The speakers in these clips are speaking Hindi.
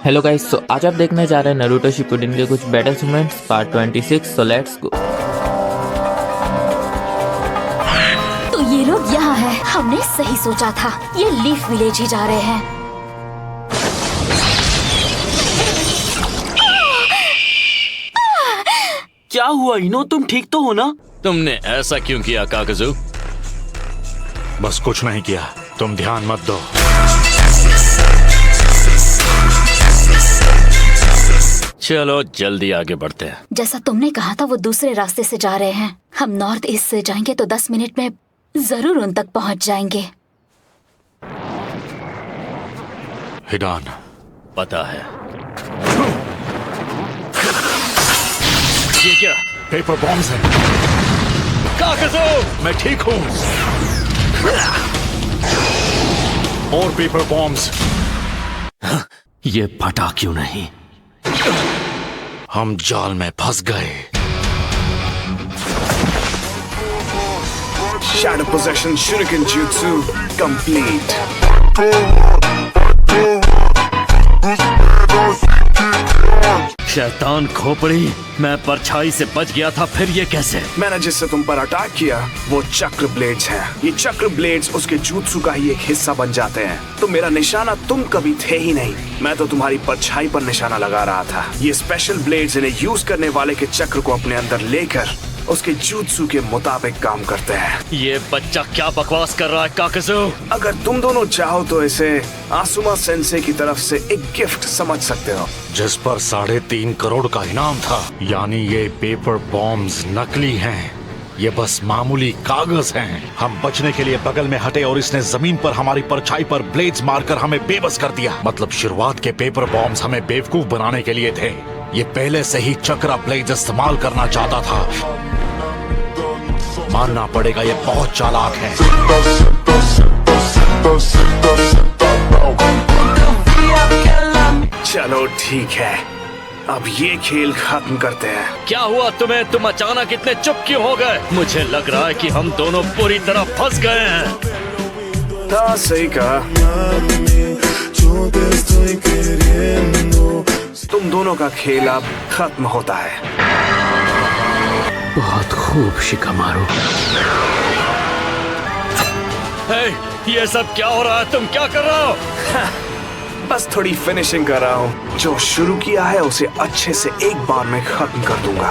हेलो गाइस, सो आज आप देखने जा रहे हैं नारुतो शिपुडेन के कुछ better moments part 26। So let's go. तो ये लोग यहाँ हैं। हमने सही सोचा था, ये लीफ विलेज ही जा रहे हैं। क्या हुआ इनो, तुम ठीक तो हो ना? तुमने ऐसा क्यों किया काकजू? बस कुछ नहीं किया, तुम ध्यान मत दो। चलो जल्दी आगे बढ़ते हैं। जैसा तुमने कहा था वो दूसरे रास्ते से जा रहे हैं। हम नॉर्थ ईस्ट से जाएंगे तो 10 मिनट में जरूर उन तक पहुंच जाएंगे। हिडान, पता है। ये क्या? पेपर बॉम्ब्स हैं। काकजू, मैं ठीक हूँ। और पेपर बॉम्ब्स। ये फटा क्यों नहीं? हम जाल में फंस गए। Shadow Possession Shuriken Jutsu complete. शैतान खोपड़ी, मैं परछाई से बच गया था, फिर ये कैसे? मैंने जिससे तुम पर अटैक किया वो चक्र ब्लेड्स हैं। ये चक्र ब्लेड्स उसके jutsu का ही एक हिस्सा बन जाते हैं। तो मेरा निशाना तुम कभी थे ही नहीं, मैं तो तुम्हारी परछाई पर निशाना लगा रहा था। ये स्पेशल ब्लेड्स इन्हें यूज करने वाले के चक्र को अपने अंदर लेकर उसके jutsu के मुताबिक काम करते हैं। ये बच्चा क्या बकवास कर रहा है काकजू? अगर तुम दोनों चाहो तो इसे आसुमा सेंसे की तरफ से एक गिफ्ट समझ सकते हो, जिस पर 3.5 करोड़ का इनाम था। यानी ये पेपर बॉम्ब्स नकली हैं। ये बस मामूली कागज हैं। हम बचने के लिए बगल में हटे और इसने जमीन पर हमारी परछाई पर ब्लेड्स मारकर हमें बेबस कर दिया। मतलब शुरुआत के पेपर बॉम्ब्स हमें बेवकूफ बनाने के लिए थे। ये पहले से ही चक्रा ब्लेड्स इस्तेमाल करना चाहता था। मानना पड़ेगा ये बहुत चालाक है। चलो ठीक है, अब ये खेल खत्म करते हैं। क्या हुआ तुम्हें? तुम अचानक इतने चुप क्यों हो गए? मुझे लग रहा है कि हम दोनों पूरी तरह फंस गए हैं। हाँ, सही कहा। तुम दोनों का खेल अब खत्म होता है। बहुत खूब शिकामारू। हे, ये सब क्या हो रहा है? तुम क्या कर रहे हो? बस थोड़ी फिनिशिंग कर रहा हूँ। जो शुरू किया है उसे अच्छे से एक बार में खत्म कर दूंगा।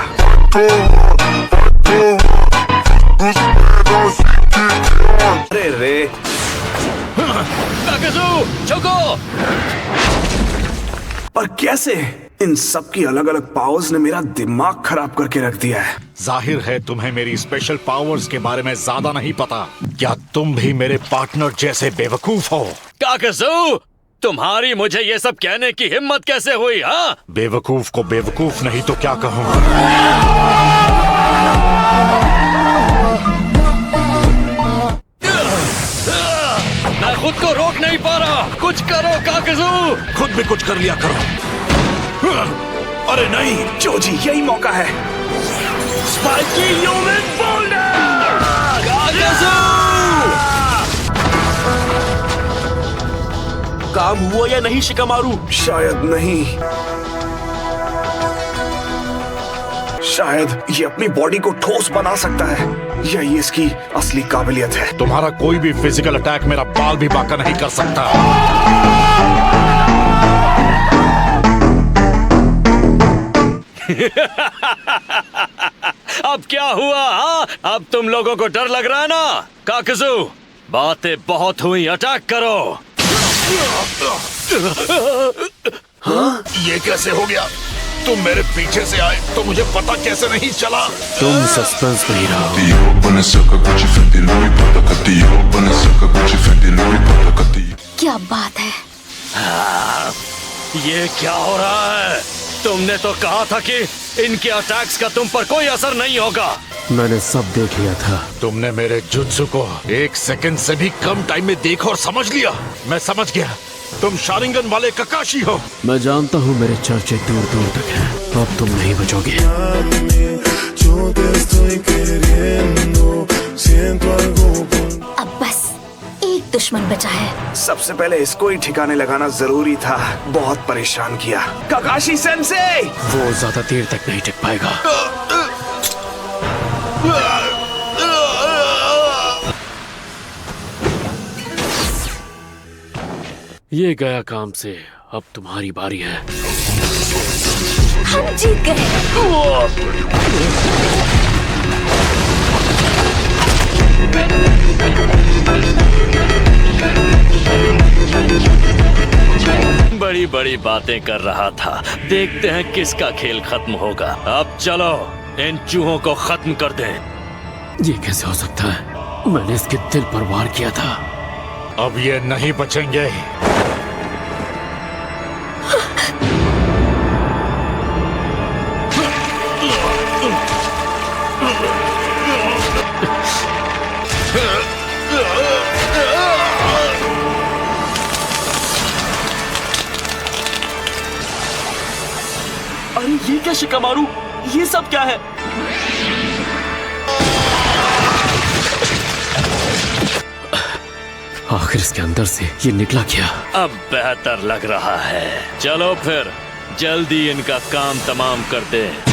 अरे रे, काकजू, झुको! पर कैसे? इन सब की अलग अलग पावर्स ने मेरा दिमाग खराब करके रख दिया है। जाहिर है तुम्हें मेरी स्पेशल पावर्स के बारे में ज्यादा नहीं पता। क्या तुम भी मेरे पार्टनर जैसे बेवकूफ हो? काकजू, तुम्हारी मुझे ये सब कहने की हिम्मत कैसे हुई? हाँ, बेवकूफ को बेवकूफ नहीं तो क्या कहूँ? मैं खुद को रोक नहीं पा रहा। कुछ करो काकजू। खुद भी कुछ कर लिया करो। अरे नहीं, जोजी, यही मौका है। Spiky human boulder! काकजू! काम हुआ या नहीं शिकामारू? शायद नहीं। शायद ये अपनी बॉडी को ठोस बना सकता है। यही इसकी असली काबिलियत है। तुम्हारा कोई भी फिजिकल अटैक मेरा बाल भी बांका नहीं कर सकता। अब क्या हुआ? हाँ, अब तुम लोगों को डर लग रहा है ना? काकजू, बातें बहुत हुई, अटैक करो। हाँ? ये कैसे हो गया? तुम मेरे पीछे से आए तो मुझे पता कैसे नहीं चला? तुम सस्पेंस में ही रहो। क्या बात है? ये क्या हो रहा है? तुमने तो कहा था कि इनके अटैक्स का तुम पर कोई असर नहीं होगा। मैंने सब देख लिया था। तुमने मेरे जुत्सु को 1 सेकंड से भी कम टाइम में देखा और समझ लिया। मैं समझ गया, तुम शारिंगन वाले ककाशी हो। मैं जानता हूँ मेरे चर्चे दूर दूर तक हैं। अब तुम नहीं बचोगे। अब बस एक दुश्मन बचा है। सबसे पहले इसको ही ठिकाने लगाना जरूरी था। बहुत परेशान किया। Kakashi sensei! वो ज्यादा देर तक नहीं टिक पाएगा। ये गया काम से, अब तुम्हारी बारी है। हम जीत गए। बड़ी बड़ी बातें कर रहा था, देखते हैं किसका खेल खत्म होगा। अब चलो इन चूहों को खत्म कर दें। ये कैसे हो सकता है? मैंने इसके दिल पर वार किया था। अब ये नहीं बचेंगे। अरे ये क्या शिकामारू, ये सब क्या है? आखिर इसके अंदर से ये निकला क्या? अब बेहतर लग रहा है। चलो फिर जल्दी इनका काम तमाम करते हैं।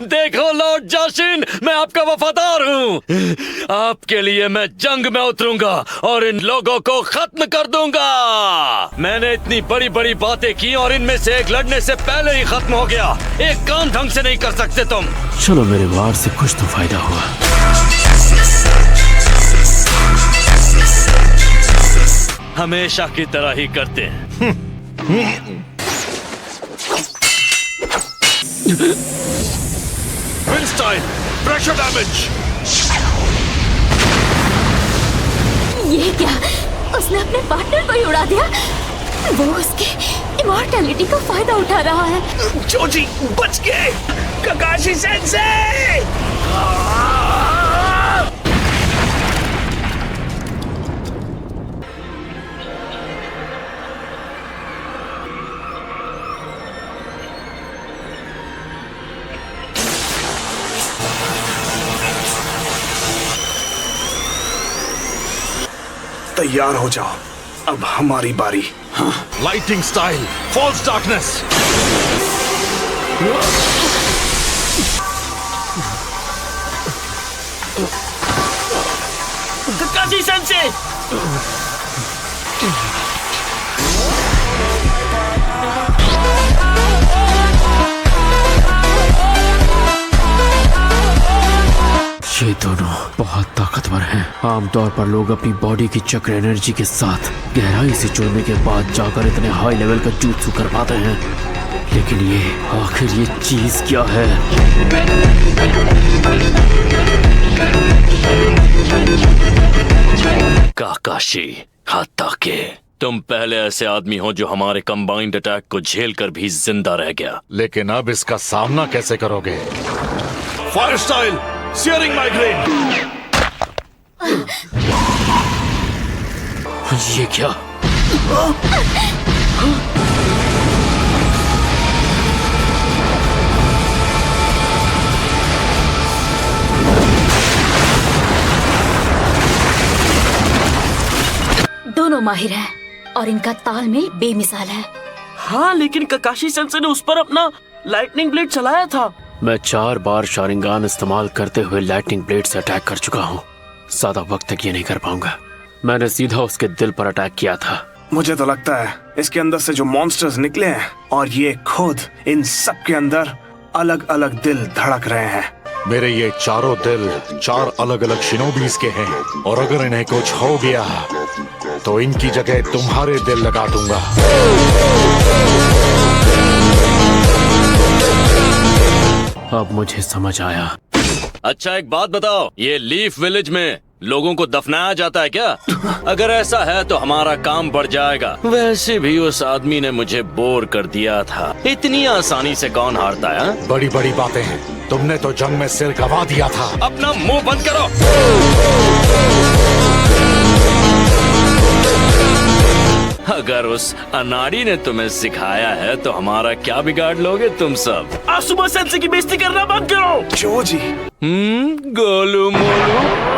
देखो लॉर्ड जाशिन, मैं आपका वफादार हूँ। आपके लिए मैं जंग में उतरूंगा और इन लोगों को खत्म कर दूंगा। मैंने इतनी बड़ी बड़ी बातें की और इनमें से एक लड़ने से पहले ही खत्म हो गया। एक काम ढंग से नहीं कर सकते तुम। चलो, मेरे वार से कुछ तो फायदा हुआ। हमेशा की तरह ही करते हैं। Wind style, pressure damage. ये क्या? उसने अपने पार्टनर को ही उड़ा दिया। वो उसकी इमॉर्टैलिटी का फायदा उठा रहा है। जोजी बच गए। Kakashi sensei! तैयार हो जाओ, अब हमारी बारी। Lighting style, false darkness. Kakashi sensei! ये दोनों बहुत ताकतवर हैं। आमतौर पर लोग अपनी बॉडी की चक्र एनर्जी के साथ गहराई से जुड़ने के बाद जाकर इतने हाई लेवल का jutsu कर पाते हैं, लेकिन ये आखिर ये चीज क्या है? काकाशी हाताके, तुम पहले ऐसे आदमी हो जो हमारे कंबाइंड अटैक को झेल कर भी जिंदा रह गया। लेकिन अब इसका सामना कैसे करोगे? Fire style, shearing migraine. ये क्या? दोनों माहिर हैं और इनका तालमेल बेमिसाल है। हाँ, लेकिन काकाशी सेंसे ने उस पर अपना लाइटनिंग ब्लेड चलाया था। मैं 4 बार शारिंगान इस्तेमाल करते हुए लाइटनिंग ब्लेड से अटैक कर चुका हूँ। ज्यादा वक्त तक ये नहीं कर पाऊंगा। मैंने सीधा उसके दिल पर अटैक किया था। मुझे तो लगता है इसके अंदर से जो मॉन्स्टर्स निकले हैं और ये खुद, इन सब के अंदर अलग अलग दिल धड़क रहे हैं। मेरे ये चारों दिल 4 अलग अलग शिनोबीज के हैं, और अगर इन्हें कुछ हो गया तो इनकी जगह तुम्हारे दिल लगा दूंगा। अब मुझे समझ आया। अच्छा एक बात बताओ, ये लीफ विलेज में लोगों को दफनाया जाता है क्या? अगर ऐसा है तो हमारा काम बढ़ जाएगा। वैसे भी उस आदमी ने मुझे बोर कर दिया था। इतनी आसानी से कौन हारता है? बड़ी बड़ी बातें हैं। तुमने तो जंग में सिर गवा दिया था। अपना मुंह बंद करो। अगर उस अनाड़ी ने तुम्हें सिखाया है तो हमारा क्या बिगाड़ लोगे तुम सब? आज सुबह सेंसे की बेइज्जती करना बंद करो। जोजी, गोलू मोलू।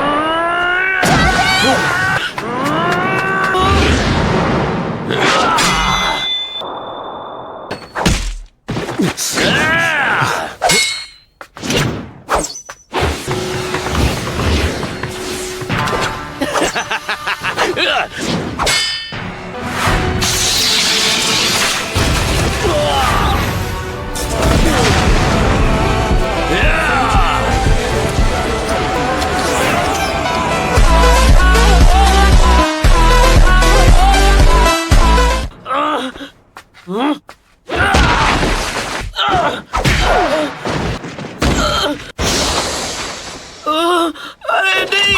अरे नहीं,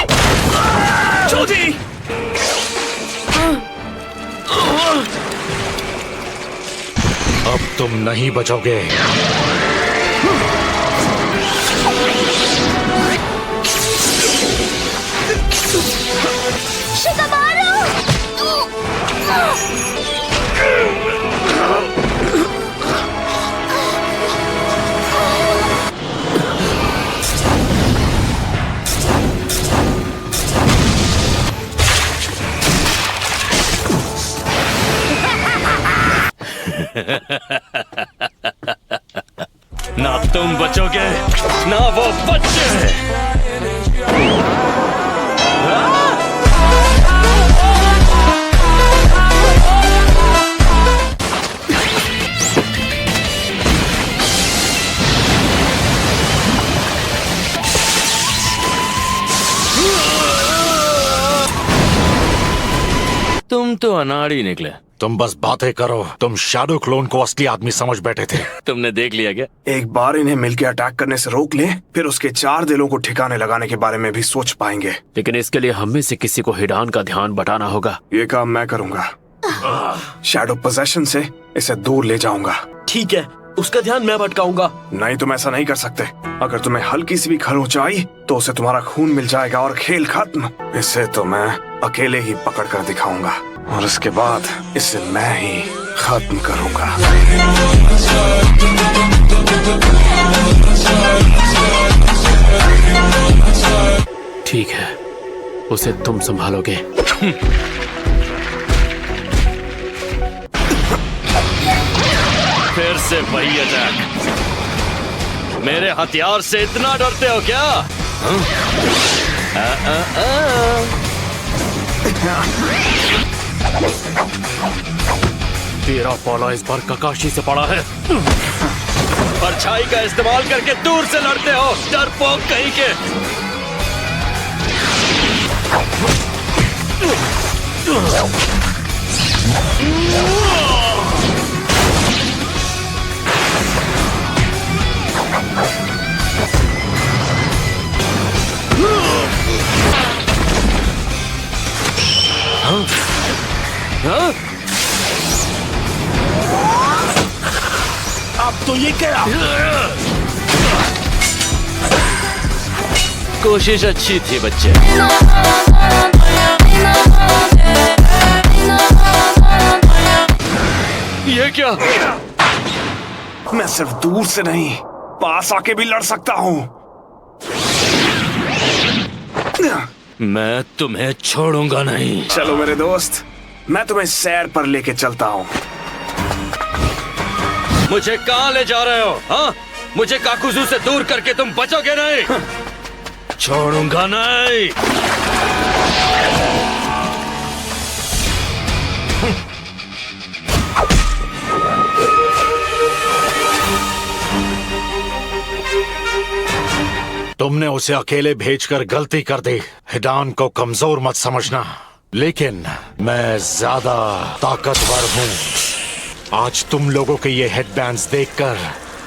जोजी, अब तुम नहीं बचोगे। ना तुम बचोगे ना वो बच्चे। तुम तो अनाड़ी निकले। तुम बस बातें करो। तुम शैडो क्लोन को असली आदमी समझ बैठे थे। तुमने देख लिया क्या? एक बार इन्हें मिलकर अटैक करने से रोक ले, फिर उसके 4 दिलों को ठिकाने लगाने के बारे में भी सोच पाएंगे। लेकिन इसके लिए हम में से किसी को हिडान का ध्यान बटाना होगा। ये काम मैं करूंगा। शैडो पोजेशन से इसे दूर ले जाऊंगा। ठीक है, उसका ध्यान मैं भटकाऊंगा। नहीं, तुम ऐसा नहीं कर सकते। अगर तुम्हें हल्की सी भी खरोंच आई तो उसे तुम्हारा खून मिल जाएगा और खेल खत्म। इसे तो मैं अकेले ही पकड़ कर दिखाऊंगा और उसके बाद इसे मैं ही खत्म करूंगा। ठीक है, उसे तुम संभालोगे। फिर से वही अटैक। मेरे हथियार से इतना डरते हो क्या? तेरा पाला इस बार ककाशी से पड़ा है। परछाई का इस्तेमाल करके दूर से लड़ते हो, डरपोक कहीं के। हाँ? अब तो ये क्या? कोशिश अच्छी थी बच्चे। ये क्या? मैं सिर्फ दूर से नहीं, पास आके भी लड़ सकता हूँ। मैं तुम्हें छोड़ूंगा नहीं। चलो मेरे दोस्त, मैं तुम्हें सैर पर लेके चलता हूँ। मुझे कहाँ ले जा रहे हो? हाँ? मुझे काकुजू से दूर करके तुम बचोगे नहीं। छोड़ूंगा नहीं। तुमने उसे अकेले भेजकर गलती कर दी। हिडान को कमजोर मत समझना, लेकिन मैं ज्यादा ताकतवर हूँ। आज तुम लोगों के ये हेडबैंड्स देखकर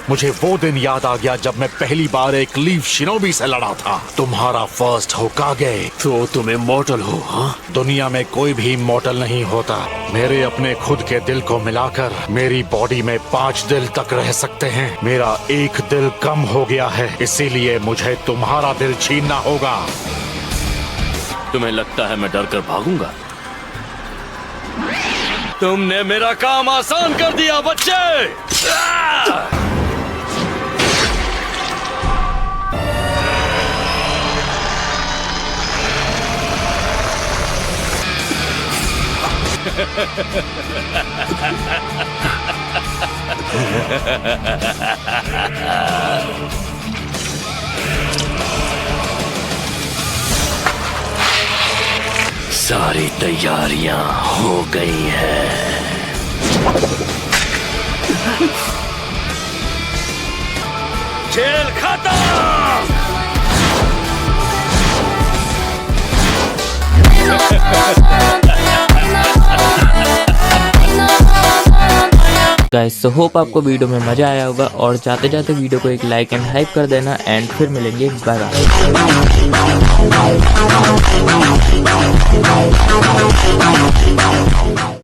मुझे वो दिन याद आ गया जब मैं पहली बार एक लीफ शिनोबी से लड़ा था। तुम्हारा फर्स्ट होकागे। तो तुम इमॉर्टल हो? हाँ? दुनिया में कोई भी इमॉर्टल नहीं होता। मेरे अपने खुद के दिल को मिलाकर मेरी बॉडी में 5 दिल तक रह सकते हैं। मेरा एक दिल कम हो गया है, इसीलिए मुझे तुम्हारा दिल छीनना होगा। तुम्हें लगता है मैं डर कर भागूंगा? तुमने मेरा काम आसान कर दिया बच्चे। सारी तैयारियां हो गई हैं। खेल खत्म। गाइस, सो होप आपको वीडियो में मजा आया होगा और जाते जाते वीडियो को एक लाइक एंड हाइप कर देना एंड फिर मिलेंगे। Bye bye.